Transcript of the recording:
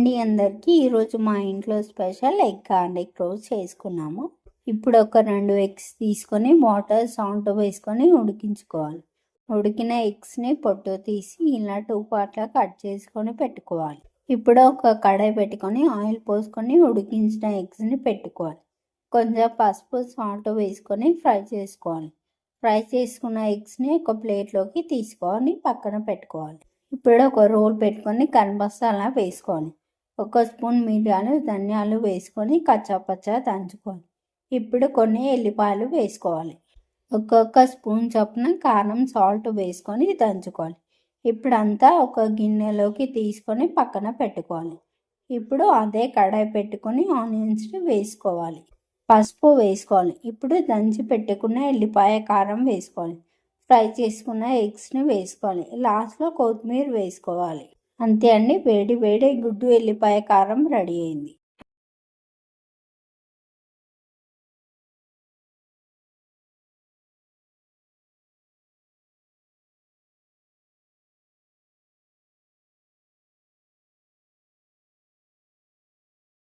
అండి అందరికీ. ఈరోజు మా ఇంట్లో special egg and egg roast చేసుకున్నాము. ఇప్పుడు ఒక 2 ఎగ్స్ తీసుకొని వాటర్ సాల్ట్ వేసుకొని ఉడికించుకోవాలి. ఉడికిన ఎగ్స్ని పొట్టు తీసి ఇలా 2 పార్ట్లా కట్ చేసుకొని పెట్టుకోవాలి. ఇప్పుడు ఒక కడాయి పెట్టుకొని ఆయిల్ పోసుకొని ఉడికించిన ఎగ్స్ని పెట్టుకోవాలి. కొంచెం పసుపు సాల్ట్ వేసుకొని ఫ్రై చేసుకోవాలి. ఫ్రై చేసుకున్న ఎగ్స్ని ఒక ప్లేట్లోకి తీసుకొని పక్కన పెట్టుకోవాలి. ఇప్పుడు ఒక రోల్ పెట్టుకొని గరం మసాలా వేసుకోవాలి. 1 స్పూన్ మిరియాలు ధనియాలు వేసుకొని కచ్చాపచ్చా దంచుకోవాలి. ఇప్పుడు కొన్ని ఎల్లిపాయలు వేసుకోవాలి. ఒక్కొక్క స్పూన్ చొప్పున కారం సాల్ట్ వేసుకొని దంచుకోవాలి. ఇప్పుడు అంతా ఒక గిన్నెలోకి తీసుకొని పక్కన పెట్టుకోవాలి. ఇప్పుడు అదే కడాయి పెట్టుకొని ఆనియన్స్ని వేసుకోవాలి. పసుపు వేసుకోవాలి. ఇప్పుడు దంచి పెట్టుకున్న ఎల్లిపాయ కారం వేసుకోవాలి. ఫ్రై చేసుకున్న ఎగ్స్ని వేసుకోవాలి. లాస్ట్లో కొత్తిమీర వేసుకోవాలి. అంతే అండి, వేడి వేడి గుడ్డు ఎల్లిపాయ కారం రెడీ అయింది.